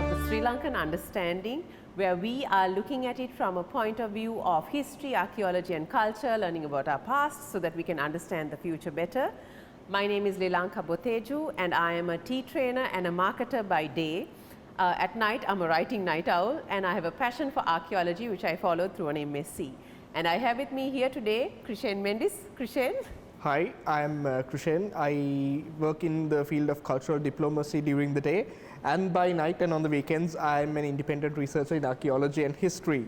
of the Sri Lankan Understanding, where we are looking at it from a point of view of history, archaeology and culture, learning about our past so that we can understand the future better. My name is Lilanka Botejue and I am a tea trainer and a marketer by day. At night, I'm a writing night owl and I have a passion for archaeology which I followed through an MSc. And I have with me here today Chryshane Mendis. Chryshane. Hi, I'm Chryshane. I work in the field of cultural diplomacy during the day, and by night and on the weekends I'm an independent researcher in archaeology and history.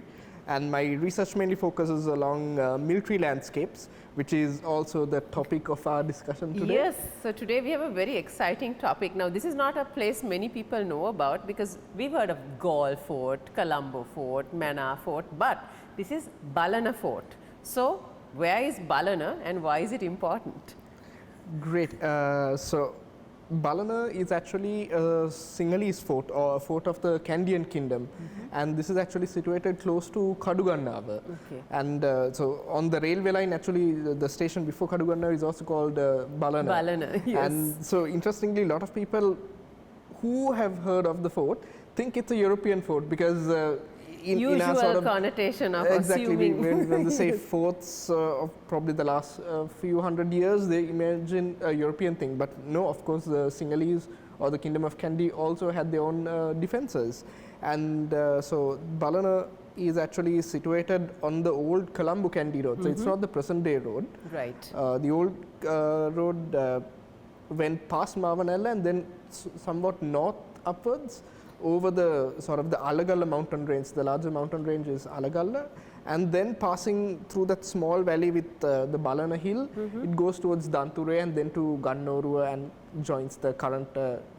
And my research mainly focuses along military landscapes, which is also the topic of our discussion today. Yes, so today we have a very exciting topic. Now this is not a place many people know about because we've heard of Gaul Fort, Colombo Fort, Mana Fort, but this is Balana Fort. So where is Balana and why is it important? Great. So Balana is actually a Sinhalese fort or a fort of the Kandian kingdom, and this is actually situated close to Kadugannava. Okay. And so on the railway line, actually the station before Kadugannava is also called Balana. Balana, yes. And so interestingly, a lot of people who have heard of the fort think it's a European fort because usual in our sort of connotation of exactly, assuming. when they say forts of probably the last few hundred years, they imagine a European thing. But no, of course, the Sinhalese or the Kingdom of Kandy also had their own defenses. And so Balana is actually situated on the old Colombo Kandy road. So it's not the present day road. Right. The old road went past Mavanella and then somewhat north upwards over the sort of the Alagalla mountain range. The larger mountain range is Alagalla, and then passing through that small valley with the Balana hill, it goes towards Danture and then to Gannorua and joins the current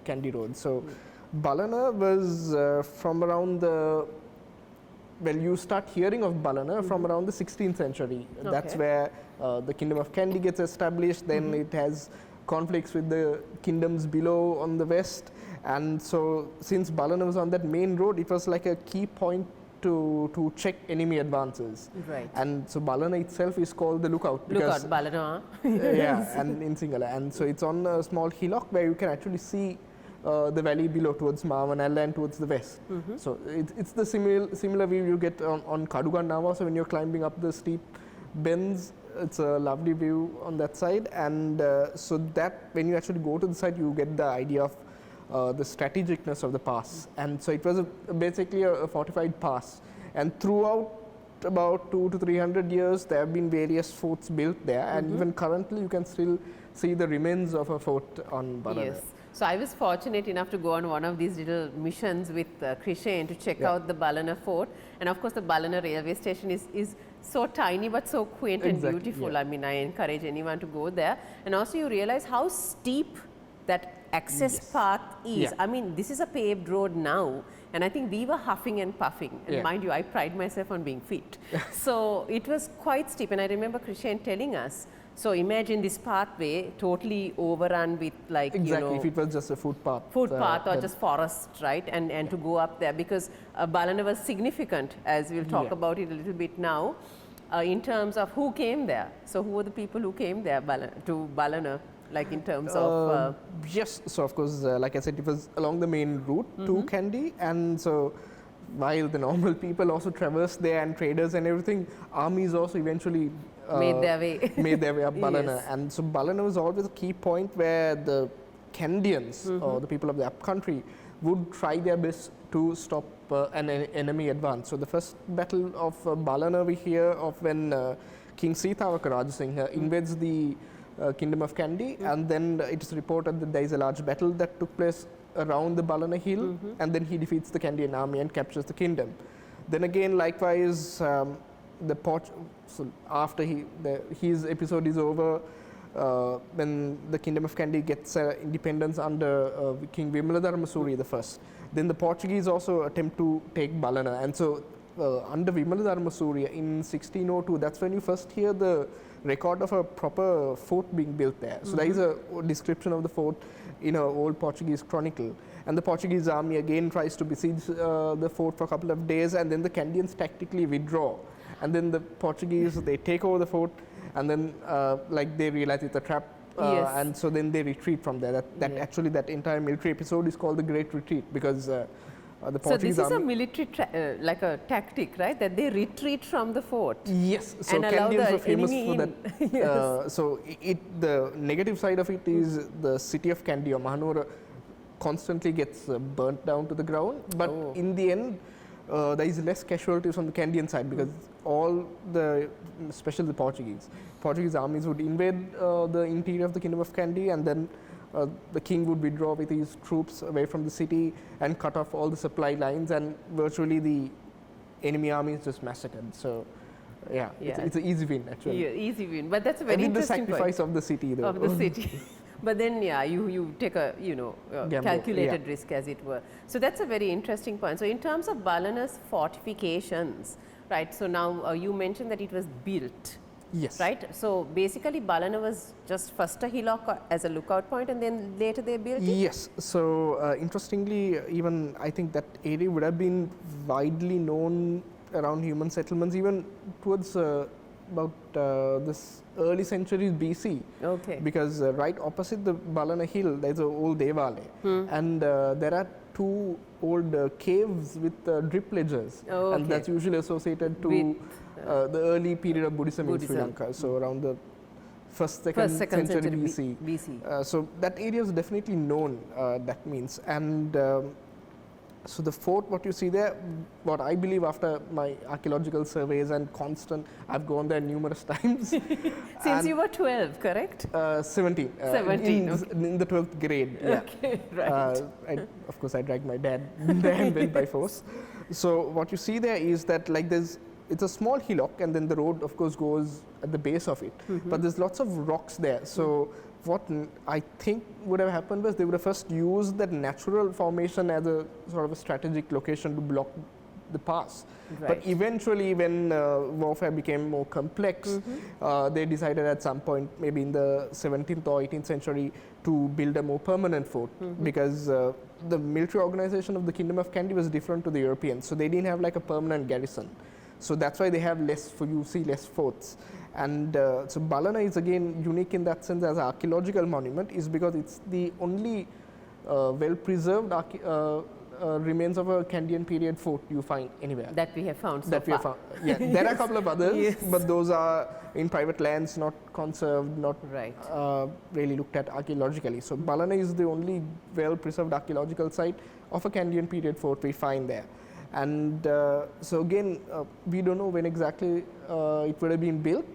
Kandy road. So Balana was from around the, well, you start hearing of Balana from around the 16th century. Okay. That's where the Kingdom of Kandy gets established. Then it has conflicts with the kingdoms below on the west. And so since Balana was on that main road, it was like a key point to check enemy advances. Right. And so Balana itself is called the lookout. Lookout, Balana. Yeah, and in Sinhala. And so it's on a small hillock where you can actually see the valley below towards Mavanella and towards the west. So it's the similar view you get on Kadugannava. So when you're climbing up the steep bends, it's a lovely view on that side. And so that when you actually go to the side, you get the idea of the strategicness of the pass. And so it was basically a fortified pass. And throughout about 200 to 300 years, there have been various forts built there. And even currently, you can still see the remains of a fort on Balana. Yes. So I was fortunate enough to go on one of these little missions with Chryshane to check out the Balana fort. And of course, the Balana railway station is so tiny but so quaint and beautiful. Yeah. I mean, I encourage anyone to go there. And also you realize how steep that access path is. Yeah. I mean, this is a paved road now, and I think we were huffing and puffing. And mind you, I pride myself on being fit. So it was quite steep, and I remember Chryshane telling us, so imagine this pathway totally overrun with like, Exactly, you know, if it was just a footpath. Footpath or just forest, right? And to go up there because Balana was significant, as we'll talk about it a little bit now, in terms of who came there. So who were the people who came there to Balana? Like in terms of yes, so of course, like I said, it was along the main route to Kandy, and so while the normal people also traversed there and traders and everything, armies also eventually made their way up Balana. And so Balana was always a key point where the Kandians or the people of the upcountry would try their best to stop an enemy advance. So the first battle of Balana we hear of when King Sitawaka Rajasinghe invades the Kingdom of Kandy, and then it is reported that there is a large battle that took place around the Balana hill, and then he defeats the Kandian army and captures the kingdom. Then again, likewise, so after his episode is over, when the Kingdom of Kandy gets independence under King Vimaladharmasuri I, then the Portuguese also attempt to take Balana, and so under Vimaladharmasuri in 1602, that's when you first hear the record of a proper fort being built there. So there is a description of the fort in an old Portuguese chronicle. And the Portuguese army again tries to besiege the fort for a couple of days, and then the Kandians tactically withdraw. And then the Portuguese, they take over the fort, and then like they realize it's a trap, and so then they retreat from there. Actually that entire military episode is called the Great Retreat, because The So Portuguese this is a army. military like a tactic, right? That they retreat from the fort. Yes, so and allow Candians the were famous enemy for in. that. Yes. So the negative side of it is the city of Kandy or Mahanura constantly gets burnt down to the ground. But Oh. in the end, there is less casualties on the Candian side because all the, especially the Portuguese armies would invade the interior of the kingdom of Kandy, and then the king would withdraw with his troops away from the city and cut off all the supply lines, and virtually the enemy army is just massacred. So, yeah, Yeah. it's an easy win actually. Yeah, easy win. But that's a very With the interesting sacrifice point of the city, though. of the city. But then, yeah, you take a Gamble, calculated risk, as it were. So that's a very interesting point. So in terms of Balana's fortifications, right? So now you mentioned that it was built. Yes. Right. So basically, Balana was just first a hillock as a lookout point, and then later they built it. Yes. So interestingly, even I think that area would have been widely known around human settlements, even towards about this early centuries BC. Okay. Because right opposite the Balana hill, there's an old Devale, and there are two old caves with drip ledgers, Oh, and okay. that's usually associated to With, the early period of Buddhism in Sri Buddhism. Lanka. So around the second century BC. BC. So that area is definitely known. That means, and so the fort, what you see there, what I believe after my archaeological surveys and constant, I've gone there numerous times. Since you were 12, correct? 17. 17, in the 12th grade. Yeah. Okay, right. Of course, I dragged my dad there and went by force. So what you see there is that like it's a small hillock, and then the road, of course, goes at the base of it. But there's lots of rocks there. So what I think would have happened was they would have first used that natural formation as a sort of a strategic location to block the pass. Right. But eventually, when warfare became more complex, they decided at some point, maybe in the 17th or 18th century, to build a more permanent fort, because the military organization of the Kingdom of Kandy was different to the Europeans. So they didn't have like a permanent garrison. So that's why they have less, you see less forts. And so Balana is again unique in that sense as an archaeological monument, is because it's the only well-preserved remains of a Kandian period fort you find anywhere. That we have found so That we have far. found. Yeah, there are a couple of others, Yes. but those are in private lands, not conserved, not Right. really looked at archaeologically. So Balana is the only well-preserved archaeological site of a Kandian period fort we find there. And so again, we don't know when exactly it would have been built,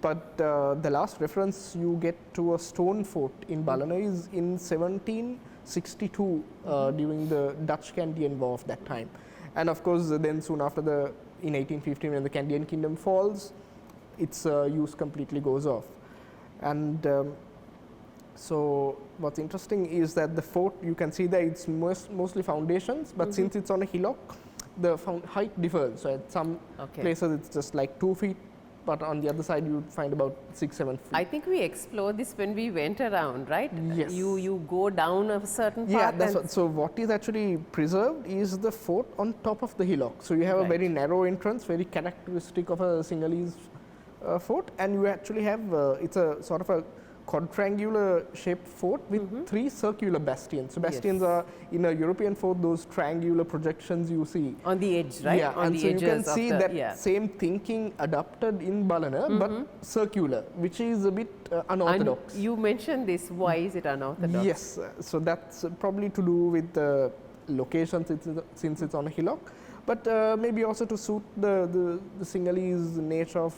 but the last reference you get to a stone fort in Balana is in 1762 during the Dutch-Kandian War of that time. And of course, then soon after in 1815, when the Kandian kingdom falls, its use completely goes off. And so what's interesting is that the fort, you can see that it's mostly foundations, but since it's on a hillock, the height differs. So at some places it's just like 2 feet, but on the other side you would find about 6-7 feet. I think we explored this when we went around, right? Yes. You go down a certain path. Yeah, that's what, so what is actually preserved is the fort on top of the hillock. So you have a very narrow entrance, very characteristic of a Sinhalese fort, and you actually have, it's a sort of a quadrangular shaped fort with 3 circular bastions. So bastions are in a European fort, those triangular projections you see on the edge, right? Yeah, on and the so you can edges see of the, that same thinking adapted in Balana, but circular, which is a bit unorthodox. And you mentioned this. Why is it unorthodox? Yes, so that's probably to do with the location since it's on a hillock, but maybe also to suit the Sinhalese nature of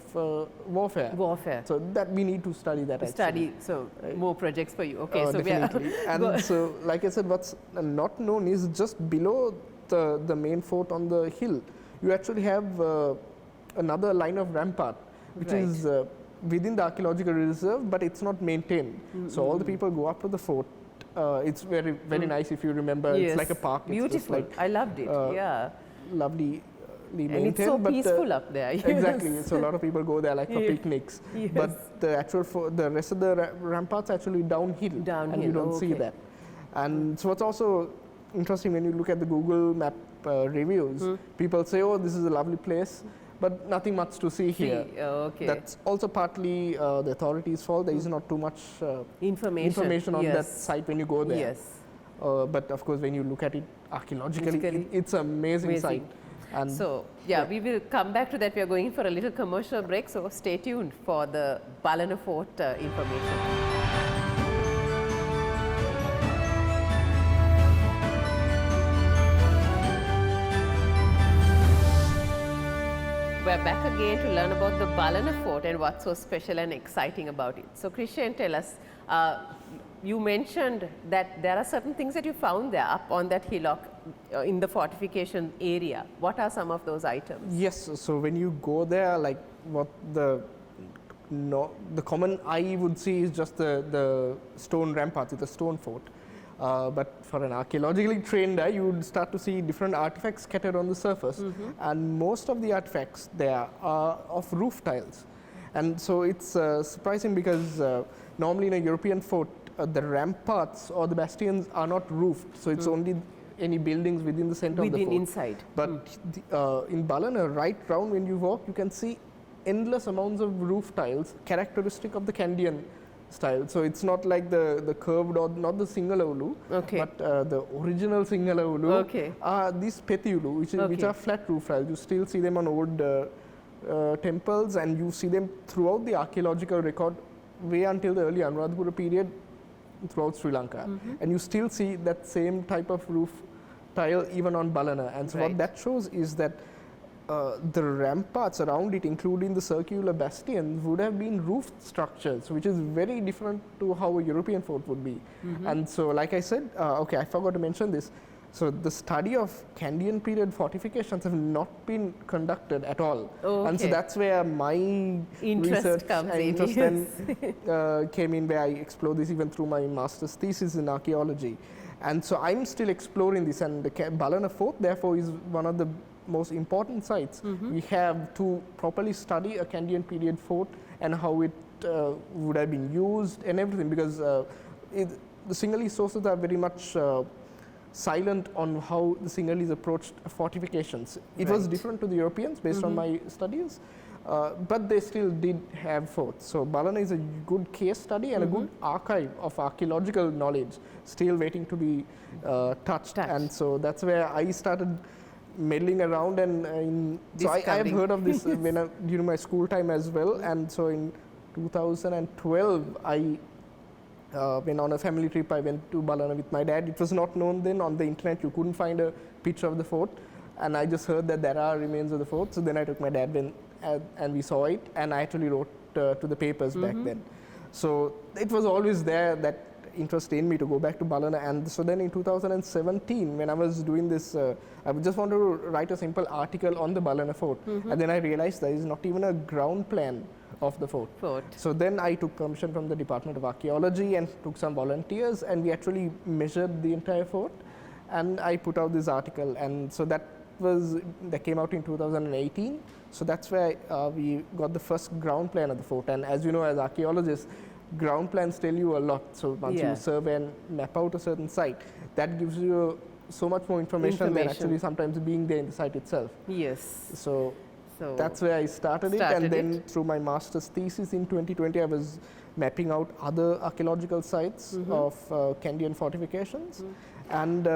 warfare. Warfare. So that we need to study that. Study, so more projects for you. Okay, so definitely. And so, like I said, what's not known is just below the main fort on the hill, you actually have another line of rampart, which is within the archaeological reserve, but it's not maintained. So all the people go up to the fort. It's very, very nice if you remember. Yes. It's like a park. Beautiful. It's like, I loved it. Yeah. Lovely. And it's so peaceful up there. Yes. Exactly. So a lot of people go there like for picnics. Yes. But the rest of the ramparts actually downhill. And you don't see that. And so what's also interesting when you look at the Google Map reviews, people say, oh, this is a lovely place, but nothing much to see here. Okay. That's also partly the authorities' fault. There is not too much information on that site when you go there. Yes. But of course, when you look at it archaeologically, it's an amazing site. And so, we will come back to that. We are going for a little commercial break, so stay tuned for the Balana Fort information. We're back again to learn about the Balana Fort and what's so special and exciting about it. So, Chryshane, tell us, you mentioned that there are certain things that you found there up on that hillock in the fortification area. What are some of those items? Yes, so when you go there, like what the common eye would see is just the stone ramparts, it's a stone fort. But for an archaeologically trained eye, you would start to see different artifacts scattered on the surface. And most of the artifacts there are of roof tiles. And so it's surprising because normally in a European fort, the ramparts or the bastions are not roofed, so it's only any buildings within the center of the fort. Inside. But in Balana, right round when you walk, you can see endless amounts of roof tiles, characteristic of the Kandian style. So it's not like the curved or not the Singalolu, but the original Singalolu are these Petiulu, which are flat roof tiles. You still see them on old temples, and you see them throughout the archaeological record way until the early Anuradhapura period throughout Sri Lanka. And you still see that same type of roof tile even on Balana. And so what that shows is that the ramparts around it, including the circular bastions, would have been roofed structures, which is very different to how a European fort would be. And so, like I said, I forgot to mention this. So the study of Kandian period fortifications have not been conducted at all. And so that's where my research and interest came in, where I explored this even through my master's thesis in archaeology. And so I'm still exploring this, and the Balana Fort therefore is one of the most important sites we have to properly study a Kandian period fort and how it would have been used and everything, because the Sinhalese sources are very much silent on how the Sinhalese approached fortifications. It was different to the Europeans based on my studies, but they still did have forts. So Balana is a good case study and a good archive of archaeological knowledge still waiting to be touched. And so that's where I started meddling around, and so I have heard of this during my school time as well. And so in 2012, I went on a family trip. I went to Balana with my dad. It was not known then on the internet. You couldn't find a picture of the fort. And I just heard that there are remains of the fort. So then I took my dad and we saw it. And I actually wrote to the papers back then. So it was always there, that interest in me to go back to Balana. And so then in 2017, when I was doing this, I just wanted to write a simple article on the Balana fort. And then I realized there is not even a ground plan of the fort. So then I took permission from the Department of Archaeology and took some volunteers, and we actually measured the entire fort, and I put out this article. And so that came out in 2018. So that's where we got the first ground plan of the fort. And as you know, as archaeologists, ground plans tell you a lot. So once you survey and map out a certain site, that gives you so much more information than actually sometimes being there in the site itself. So that's where I started it, and then through my master's thesis in 2020, I was mapping out other archaeological sites of Kandian fortifications. And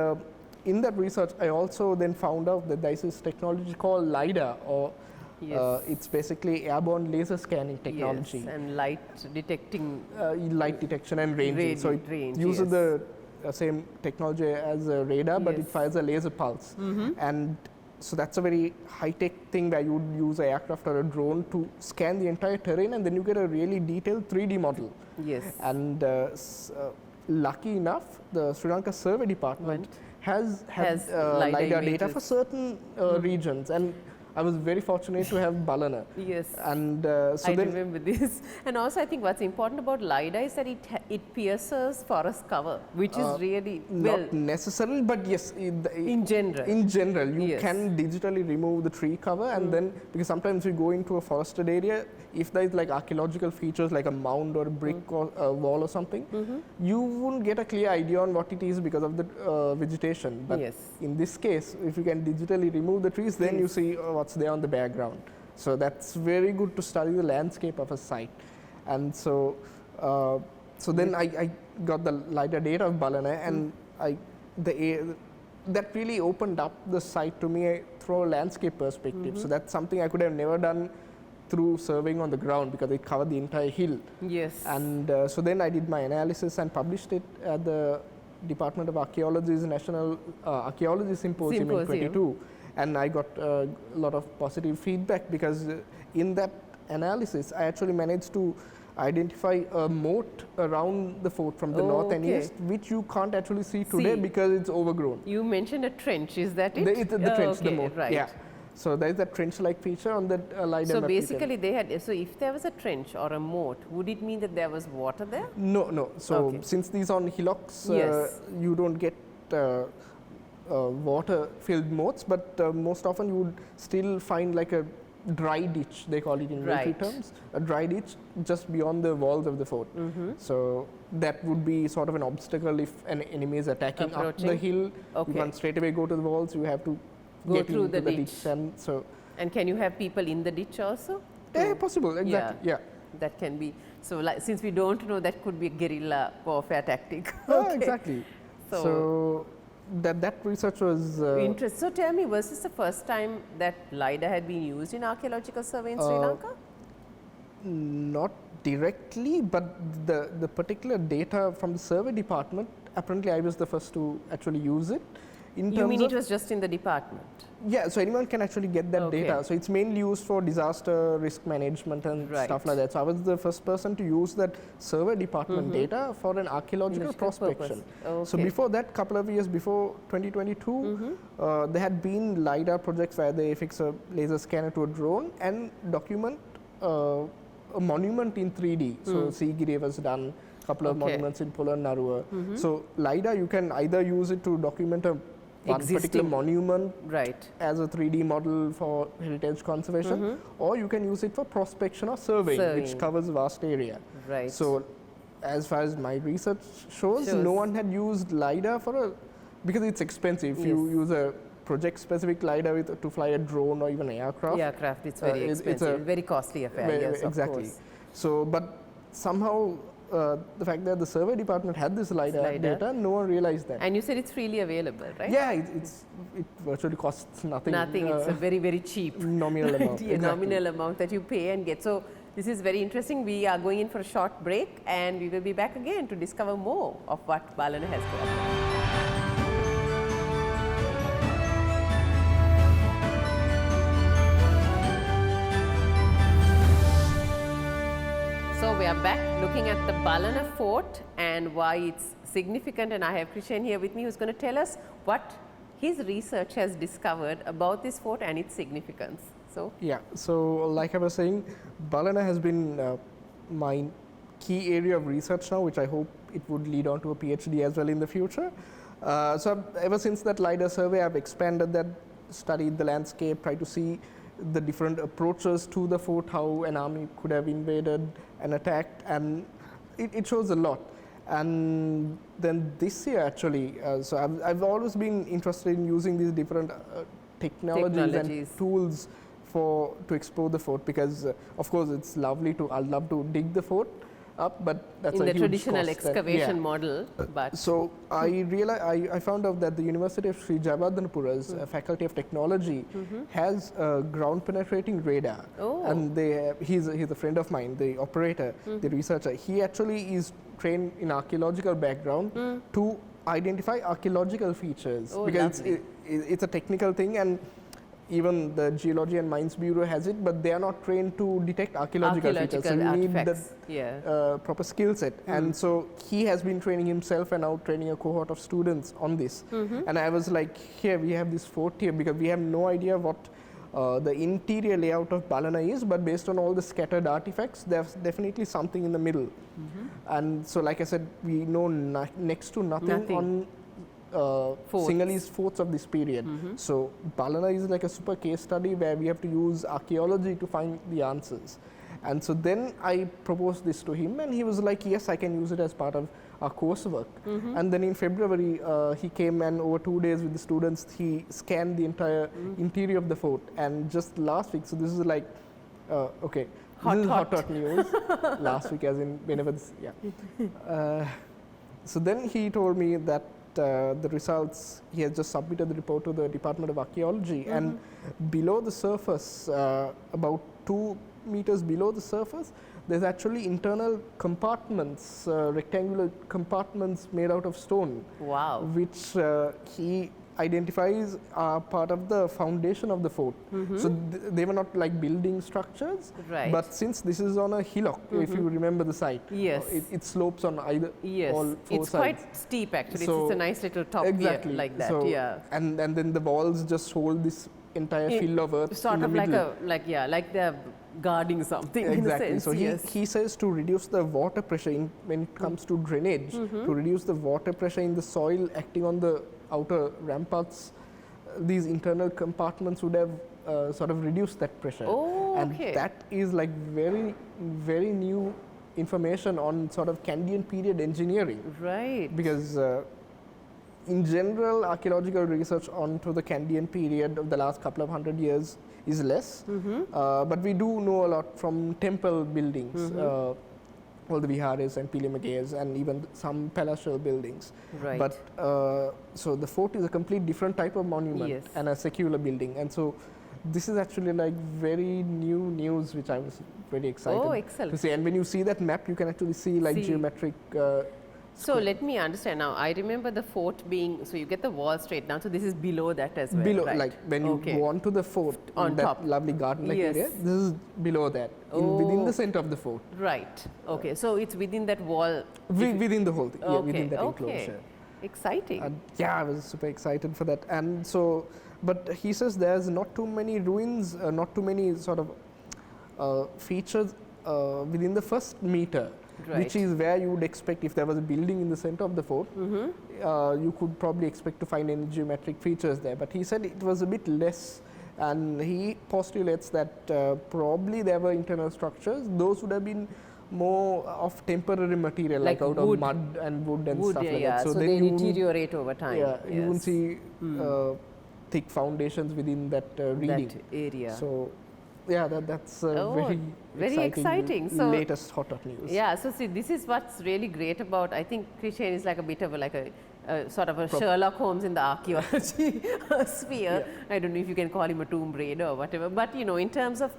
in that research, I also then found out that there is this technology called LiDAR, or it's basically airborne laser scanning technology. And light detecting. Light detection and ranging. So it uses the same technology as a radar, but it fires a laser pulse. And so that's a very high-tech thing where you would use an aircraft or a drone to scan the entire terrain, and then you get a really detailed 3D model. And lucky enough, the Sri Lanka Survey Department has LiDAR data for certain regions, and I was very fortunate to have Balana. And so I remember this. And also, I think what's important about LiDAR is that it pierces forest cover, which is really not necessarily, but yes, in general. In general, you can digitally remove the tree cover, and then because sometimes you go into a forested area, if there is like archaeological features like a mound or a brick or a wall or something, you won't get a clear idea on what it is because of the vegetation. But in this case, if you can digitally remove the trees, then you see what's there on the background. So that's very good to study the landscape of a site. And so then I got the LiDAR data of Balana, and that really opened up the site to me through a landscape perspective. So that's something I could have never done through surveying on the ground, because it covered the entire hill. Yes. And so then I did my analysis and published it at the Department of Archaeology's National Archaeology Symposium in 22. And I got a lot of positive feedback, because in that analysis I actually managed to identify a moat around the fort from the north and east, which you can't actually see today because it's overgrown. You mentioned a trench, is that it? The trench, the moat, right. yeah. So there is a trench-like feature on that LiDAR So map. basically they had, so if there was a trench or a moat, would it mean that there was water there? No, no. So since these are on hillocks, you don't get water-filled moats, but most often you would still find like a dry ditch, they call it in military terms, a dry ditch just beyond the walls of the fort. So that would be sort of an obstacle if an enemy is attacking up the hill. You can't straight away go to the walls, you have to go through the ditch. And can you have people in the ditch also? Yeah, possible, exactly, yeah. That can be, so like, since we don't know, that could be a guerrilla warfare tactic. Exactly. So that research was interesting. So tell me, was this the first time that LiDAR had been used in archaeological survey in Sri Lanka? Not directly, but the particular data from the survey department, apparently I was the first to actually use it. You mean it was just in the department? Yeah, so anyone can actually get that data. So it's mainly used for disaster risk management and stuff like that. So I was the first person to use that survey department data for an archaeological prospection. So before that, couple of years before 2022, there had been LiDAR projects where they fix a laser scanner to a drone and document a monument in 3D. So Sigiri was done, couple of monuments in Polonnaruwa. So LiDAR, you can either use it to document a one particular monument as a 3D model for heritage conservation, or you can use it for prospection or surveying, which covers a vast area. So as far as my research shows, no one had used LiDAR for because it's expensive. If you use a project-specific LiDAR to fly a drone or even an aircraft. It's very expensive, it's a very costly affair, yes, exactly. So, but somehow the fact that the survey department had this LiDAR data, no one realized that. And you said it's freely available, right? Yeah, it virtually costs nothing. Nothing, it's a very, very cheap nominal amount. Nominal amount that you pay and get. So this is very interesting. We are going in for a short break and we will be back again to discover more of what Balana has to offer. So we are back looking at the Balana fort and why it's significant, and I have Chryshane here with me who's going to tell us what his research has discovered about this fort and its significance. So yeah, so like I was saying, Balana has been my key area of research now, which I hope it would lead on to a PhD as well in the future. So ever since that LiDAR survey, I've expanded that, studied the landscape, tried to see the different approaches to the fort, how an army could have invaded and attacked, and it shows a lot. And then this year actually, so I've always been interested in using these different technologies and tools to explore the fort, because of course it's lovely to, I'd love to dig the fort up, but that's in a the huge traditional cost excavation model. But so I realized, I found out that the University of Sri Jayawardhanapura's Faculty of Technology has a ground penetrating radar, and he's a friend of mine, the operator, the researcher. He actually is trained in archaeological background to identify archaeological features, because it's a technical thing, and even the Geology and Mines Bureau has it, but they are not trained to detect archaeological features. So you need the proper skill set. And so he has been training himself and now training a cohort of students on this. And I was like, here we have this fort here, because we have no idea what the interior layout of Balana is, but based on all the scattered artifacts, there's definitely something in the middle. And so like I said, we know next to nothing on Sinhalese forts of this period. So Balana is like a super case study where we have to use archaeology to find the answers. And so then I proposed this to him, and he was like, yes, I can use it as part of our coursework. And then in February, he came, and over 2 days with the students, he scanned the entire interior of the fort. And just last week, so this is like, okay, this is hot news. Last week, as in whenever this, so then he told me that the results, he has just submitted the report to the Department of Archaeology, and below the surface, about 2 meters below the surface, there's actually internal compartments, rectangular compartments made out of stone. Wow. Which he identifies are part of the foundation of the fort. So they were not like building structures, Right. but since this is on a hillock, if you remember the site, Yes. it slopes on either all four It's sides. quite steep actually. So it's a nice little top exactly here like that. So, Yeah. and then the walls just hold this entire fill of earth Sort in the of like middle. like they're guarding something in a Exactly. sense. So yes. he says to reduce the water pressure when it comes to drainage, to reduce the water pressure in the soil acting on the outer ramparts, these internal compartments would have sort of reduced that pressure. Oh, and okay. that is like very, very new information on sort of Kandian period engineering. Right. Because in general, archaeological research onto the Kandian period of the last couple of 100 years is less, but we do know a lot from temple buildings, all the viharas and pilamages and even some palatial buildings. Right. But so the fort is a complete different type of monument Yes. and a secular building, and so this is actually like very new news, which I was very excited Oh, excellent. to see. And when you see that map, you can actually see like geometric. So let me understand now. I remember the fort being, so you get the wall straight down. So this is below that as well. Below, right? like when you go onto the fort, On that top. lovely garden-like Yes. area, this is below that, within the center of the fort. Right. Okay. So it's within that wall. Within the whole thing, yeah, within that Okay. enclosure. Exciting. And yeah, I was super excited for that. And so, but he says there's not too many ruins, not too many sort of features within the first meter. Right. Which is where you would expect, if there was a building in the center of the fort, you could probably expect to find any geometric features there. But he said it was a bit less, and he postulates that probably there were internal structures. Those would have been more of temporary material, like out wood. of mud and wood and stuff like yeah. that. So then they you wouldn't- deteriorate over time. yeah, you won't Yes. see thick foundations within that reading. That area. So, yeah, that's Oh, very exciting. So- latest hot news. Yeah, so see, this is what's really great about, I think Chryshane is like a bit of a sort of a Sherlock Holmes in the archaeology sphere. I don't know if you can call him a Tomb Raider or whatever, but you know, in terms of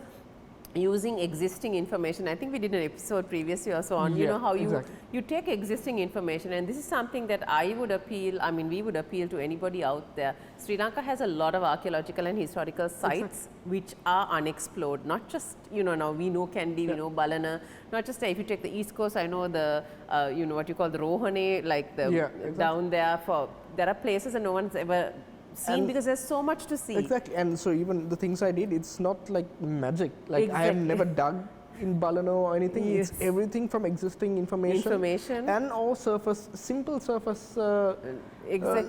using existing information, I think we did an episode previously also on, you Yeah, know, how exactly. you take existing information, and this is something that we would appeal to anybody out there. Sri Lanka has a lot of archaeological and historical sites which are unexplored, not just, you know, now we know Kandy, we know Balana, not just if you take the east coast, I know the, you know, what you call the Rohane, like the down there, there are places that no one's ever seen, And because there's so much to see. Exactly, and so even the things I did, it's not like magic. Like I have Exactly. never dug in Balana or anything. Yes. It's everything from existing information and all simple surface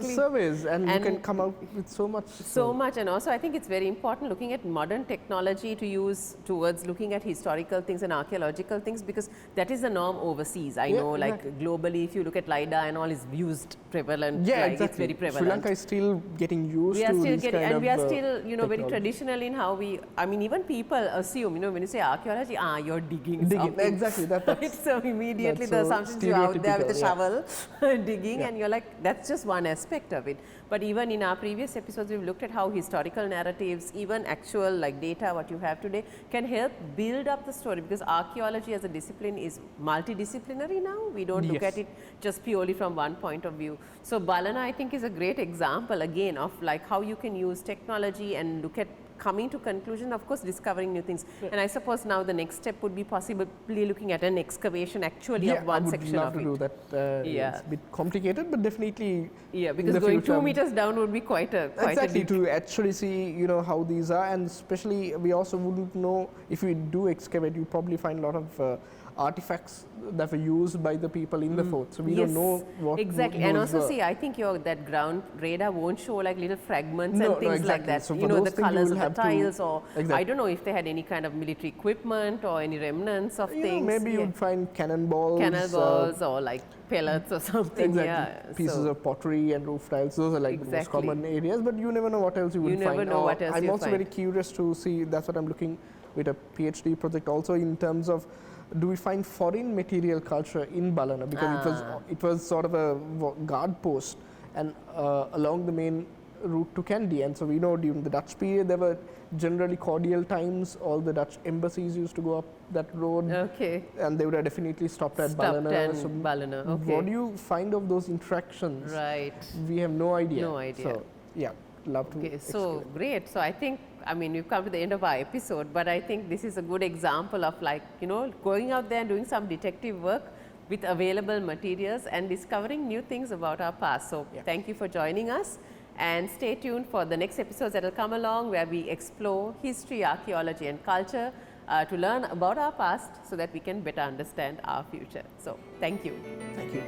surveys, and you can come out with so much. So much, and also I think it's very important looking at modern technology to use towards looking at historical things and archaeological things, because that is the norm overseas. I know, like globally, if you look at LiDAR and all, is used prevalent. Yeah, like exactly. It's very prevalent. Sri Lanka is still getting used to this kind and of we are still, you know, very technology. traditional in how we. I mean, even people assume, you know, when you say archaeology, you're digging something. Exactly. Right? So immediately the that's so assumptions you're out there with a stereotypical, shovel digging, and you're like, that's just one aspect of it. But even in our previous episodes, we've looked at how historical narratives, even actual like data, what you have today, can help build up the story, because archaeology as a discipline is multidisciplinary now. We don't look at it just purely from one point of view. So Balana, I think, is a great example again of like how you can use technology and look at coming to conclusion, of course, discovering new things. And I suppose now the next step would be possibly looking at an excavation actually of one section of it. I would love to do that. It's a bit complicated, but definitely. Yeah, because going 2 meters down would be quite a exactly, to actually see, you know, how these are, and especially we also wouldn't know if we do excavate. You probably find a lot of artifacts that were used by the people in the fort, so we don't know what exactly. And also see, I think that ground radar won't show like little fragments and things like that. So you know, the colors of the have tiles, or I don't know if they had any kind of military equipment or any remnants of things. Maybe you'd find cannonballs, or like pellets or something. Pieces of pottery and roof tiles. Those are like the most common areas, but you never know what else you would find. You never know what else I'm also very curious to see. That's what I'm looking with a PhD project also, in terms of, do we find foreign material culture in Balana, because it was sort of a guard post, and along the main route to Kandy. And so we know during the Dutch period there were generally cordial times. All the Dutch embassies used to go up that road. Okay. And they would have definitely stopped at Balana. Balana. Okay. What do you find of those interactions? Right. We have no idea. No idea. So yeah, love to. Okay. So great. So I think, I mean, we've come to the end of our episode, but I think this is a good example of, like, you know, going out there and doing some detective work with available materials and discovering new things about our past. So thank you for joining us, and stay tuned for the next episodes that will come along, where we explore history, archaeology and culture to learn about our past so that we can better understand our future. So thank you. Thank you.